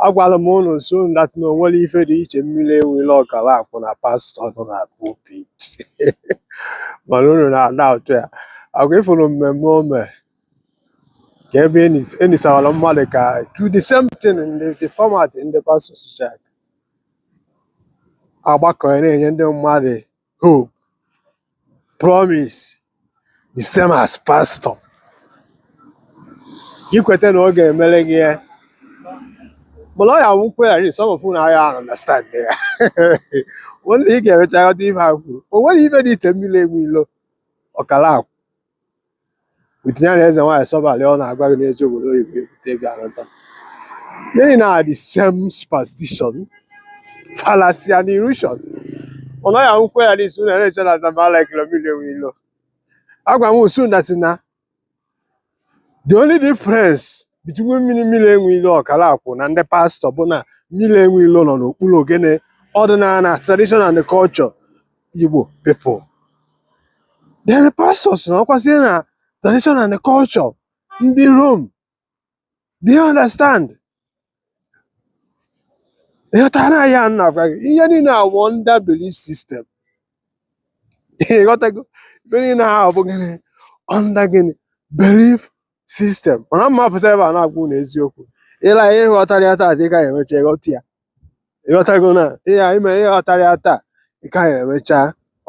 agwala m unu so that na onwere ife dị iche mmiri enwere ọkara akwụ na pastọ nọ na pulpit mana unu na-ada ụtọ ya agwa ifuru mmemme ome ka ebe enisawara mmadụ ka do the same thing in the format in the pastor's check agbakọ na-enye ndị mmadụ hope promise the same as pastor ikweta na ọ ga-emere gị ya mana ọ ya nwụkwere some of unu agha understand ya onye ị ga-emecha ghọta ife ha kwuru o nwere ife dị iche mmiri enwe ilo ọkara akwụ witinye na eze nwaanyị sọbalị ọ na-agwa gị n'eji obodo oyibo ebute ego alọta many na the same superstition fallacy and illusion ọ ya nwụkwere na isu na-eche na zamala kilo mmiri enwe ilo agwa m usu that na the only difference between mmiri enwe ilo ọkara akwụ na ndị pastọ bụ na mmiri enwe ilo nọ n'okpuru ogene ordinary na tradition and the culture Igbo people. Then the pastors nọkwazie na tradition and the culture ndị Rome. Do you understand? Ịghọtara ya nna gwa gị ihe niile a wonder belief system. Ịghọtago ife niile ha bụ gịnị under gịnị belief system. Mana mma pụta ebe a na-agwụ n'eziokwu ịla ihe ịghọtara ya taa ị gaghị emecha ịghọta ya. Ịghọtago na ihe ime ịghọtara ya taa ị gaghị emecha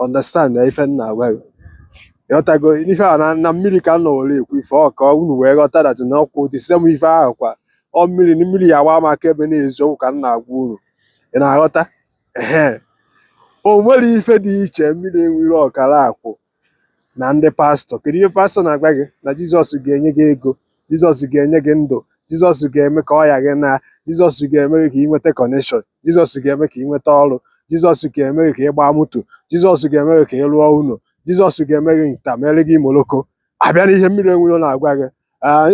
understand ya ife nna agwa gị. Ịghọtago ife a na mmiri ka nọ were ekwu ife ọ ka unu wee ghọta dat na ọkwụ dị same ife ahụ kwa ọ mmiri ya gba maka ebe na-eziokwu ka nna agwa unu ị na-aghọta o nwere ife dị iche mmiri enwere ọkara akwụ na ndị pastọ. Kedu ihe pastọ na-agwa gị? Na Jizọs ga-enye gị ego, Jizọs ga-enye gị ndụ, Jizọs ga-eme ka ọya gị na, Jizọs ga-eme gị ka ị nweta connection, Jizọs ga-eme ka ị nweta ọrụ, Jizọs ga-eme gị ka ị gbaa moto, Jizọs ga-eme gị ka ị rụọ ụlọ, Jizọs ga-eme gị nta mere gị moloko. Abịa na ihe mmiri enwere na-agwa gị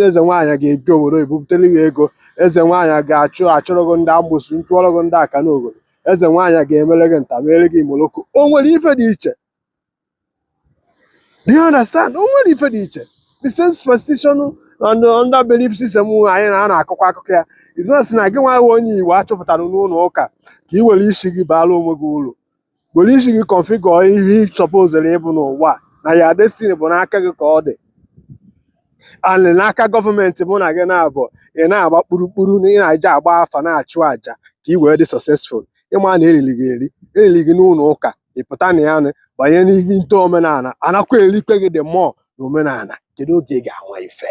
eze nwaanyị ga-ebi obodo ebubutere gị ego, eze nwaanyị ga-achụrụ gị ndị amụsụ ntụọrọ gị ndị aka n'obodo, eze nwaanyị ga-emere gị nta mere gị moloko. O nwere ife dị iche? Do you understand? O nwere ife dị iche. The same superstition and under belief system anyị na-akụkọ akụkọ ya izinasị na gị nwa onye Igbo achọpụtara n'ụlọ ụka ka ị were isi gị baara onwe gị uru, were isi gị configure ihe ị chọpụzere ịbụ n'ụwa na ya destiny bụ n'aka gị ka ọ dị and n'aka gọọmenti mụ na gị na-abụ ị na-agba kpurukpuru na ị na-eje agba afa na-achụ àjà ka ị wee dị successful. Ịma na erili gị n'ụlọ ụka ịpụta na ya banye n'ihe nto omenala anakwa elikwe gị dị mmụọ na omenala. Kedu oge ị ga-anwa ife?